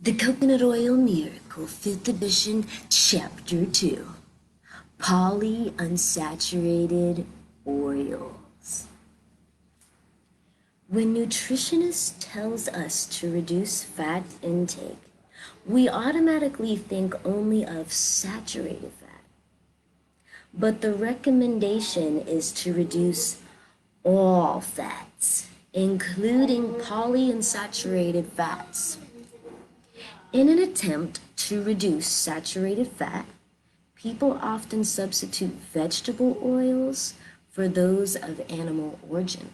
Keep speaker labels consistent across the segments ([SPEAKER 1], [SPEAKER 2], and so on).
[SPEAKER 1] The Coconut Oil Miracle, 5th edition, Chapter 2. Polyunsaturated oils. When nutritionists tells us to reduce fat intake, we automatically think only of saturated fat. But the recommendation is to reduce all fats, including polyunsaturated fats. In an attempt to reduce saturated fat, people often substitute vegetable oils for those of animal origin.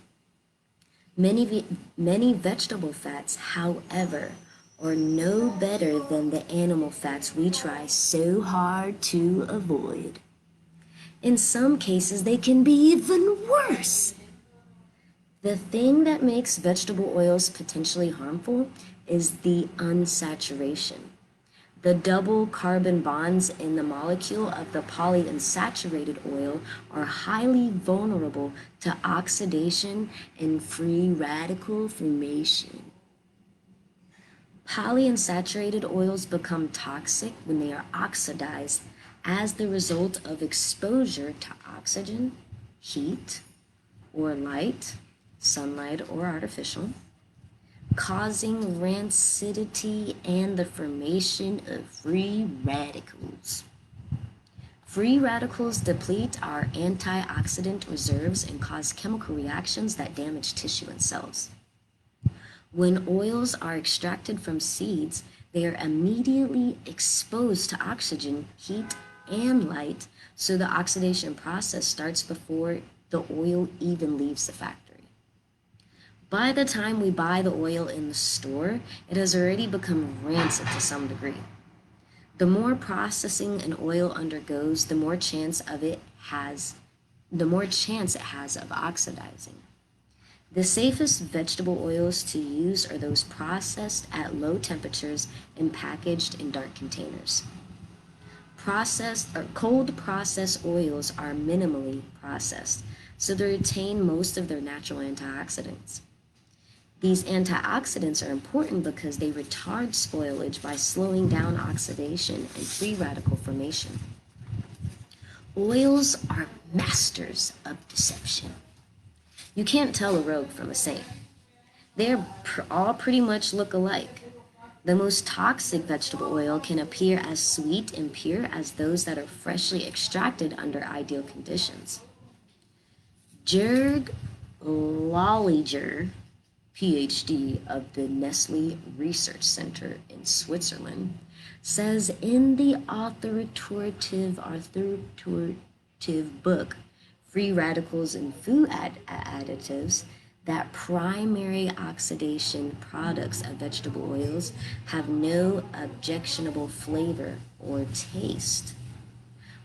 [SPEAKER 1] Many vegetable fats, however, are no better than the animal fats we try so hard to avoid. In some cases, they can be even worse. The thing that makes vegetable oils potentially harmful is the unsaturation. The double carbon bonds in the molecule of the polyunsaturated oil are highly vulnerable to oxidation and free radical formation. Polyunsaturated oils become toxic when they are oxidized as the result of exposure to oxygen, heat, or light, sunlight or artificial, causing rancidity and the formation of free radicals. Free radicals deplete our antioxidant reserves and cause chemical reactions that damage tissue and cells. When oils are extracted from seeds, they are immediately exposed to oxygen, heat, and light, so the oxidation process starts before the oil even leaves the factory. By the time we buy the oil in the store, it has already become rancid to some degree. The more processing an oil undergoes, the more chance it has of oxidizing. The safest vegetable oils to use are those processed at low temperatures and packaged in dark containers. Cold processed oils are minimally processed, so they retain most of their natural antioxidants. These antioxidants are important because they retard spoilage by slowing down oxidation and free radical formation. Oils are masters of deception. You can't tell a rogue from a saint. They all pretty much look alike. The most toxic vegetable oil can appear as sweet and pure as those that are freshly extracted under ideal conditions. Jörg Lolliger, PhD of the Nestle Research Center in Switzerland, says in the authoritative book, Free Radicals and Food Additives, that primary oxidation products of vegetable oils have no objectionable flavor or taste,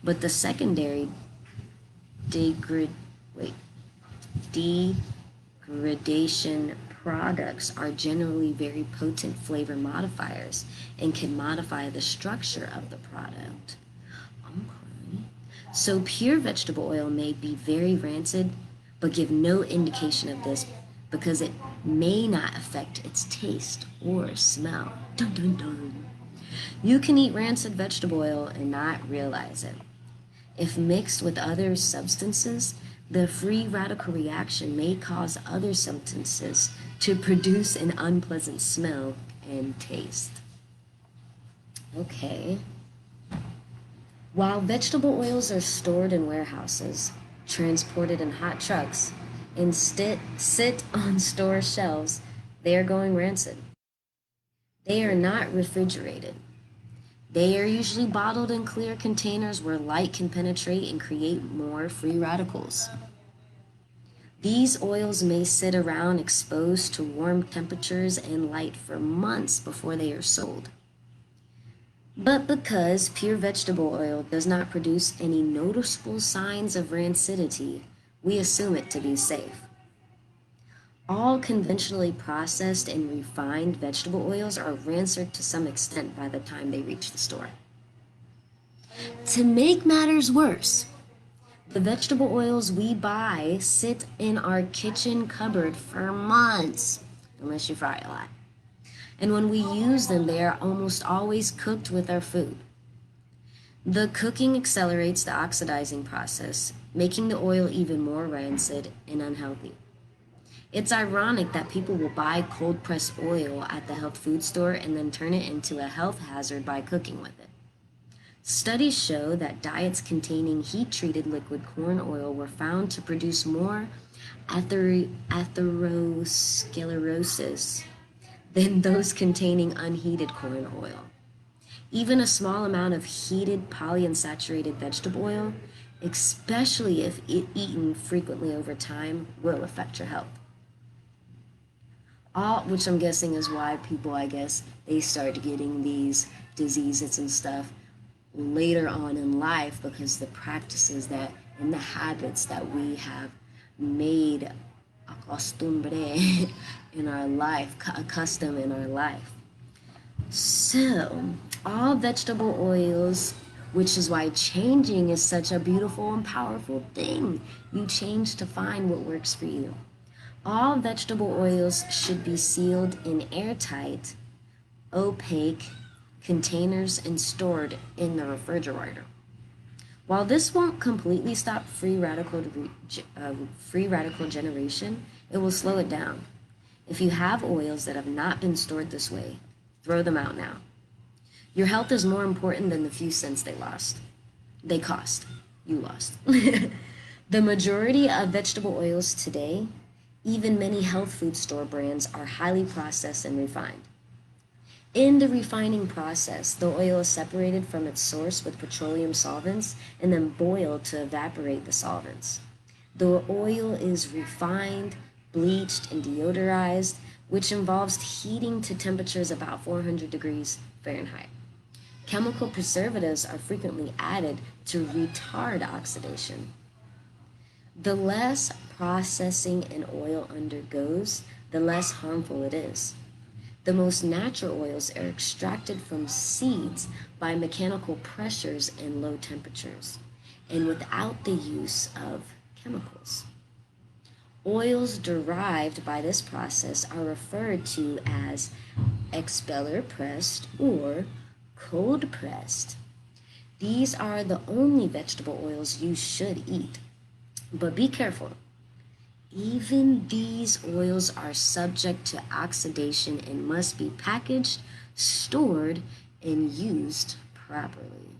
[SPEAKER 1] but the secondary degradation products are generally very potent flavor modifiers and can modify the structure of the product. Okay. So pure vegetable oil may be very rancid, but give no indication of this because it may not affect its taste or smell. Dun, dun, dun. You can eat rancid vegetable oil and not realize it. If mixed with other substances, the free radical reaction may cause other substances to produce an unpleasant smell and taste. Okay. While vegetable oils are stored in warehouses, transported in hot trucks, and sit on store shelves, they are going rancid. They are not refrigerated. They are usually bottled in clear containers where light can penetrate and create more free radicals. These oils may sit around exposed to warm temperatures and light for months before they are sold. But because pure vegetable oil does not produce any noticeable signs of rancidity, we assume it to be safe. All conventionally processed and refined vegetable oils are rancid to some extent by the time they reach the store. To make matters worse, the vegetable oils we buy sit in our kitchen cupboard for months, unless you fry a lot. And when we use them, they are almost always cooked with our food. The cooking accelerates the oxidizing process, making the oil even more rancid and unhealthy. It's ironic that people will buy cold pressed oil at the health food store and then turn it into a health hazard by cooking with it. Studies show that diets containing heat treated liquid corn oil were found to produce more atherosclerosis than those containing unheated corn oil. Even a small amount of heated polyunsaturated vegetable oil, especially if eaten frequently over time, will affect your health. Which I'm guessing is why people, I guess, they start getting these diseases and stuff later on in life, because the practices that and the habits that we have made a costumbre in our life, a custom in our life. So, all vegetable oils, which is why changing is such a beautiful and powerful thing. You change to find what works for you. All vegetable oils should be sealed in airtight, opaque containers and stored in the refrigerator. While this won't completely stop free radical generation, it will slow it down. If you have oils that have not been stored this way, throw them out now. Your health is more important than the few cents they cost. You lost. The majority of vegetable oils today, even many health food store brands, are highly processed and refined. In the refining process, the oil is separated from its source with petroleum solvents and then boiled to evaporate the solvents. The oil is refined, bleached, and deodorized, which involves heating to temperatures about 400 degrees Fahrenheit. Chemical preservatives are frequently added to retard oxidation. The less processing an oil undergoes, the less harmful it is. The most natural oils are extracted from seeds by mechanical pressures and low temperatures, and without the use of chemicals. Oils derived by this process are referred to as expeller pressed or cold pressed. These are the only vegetable oils you should eat. But be careful. Even these oils are subject to oxidation and must be packaged, stored, and used properly.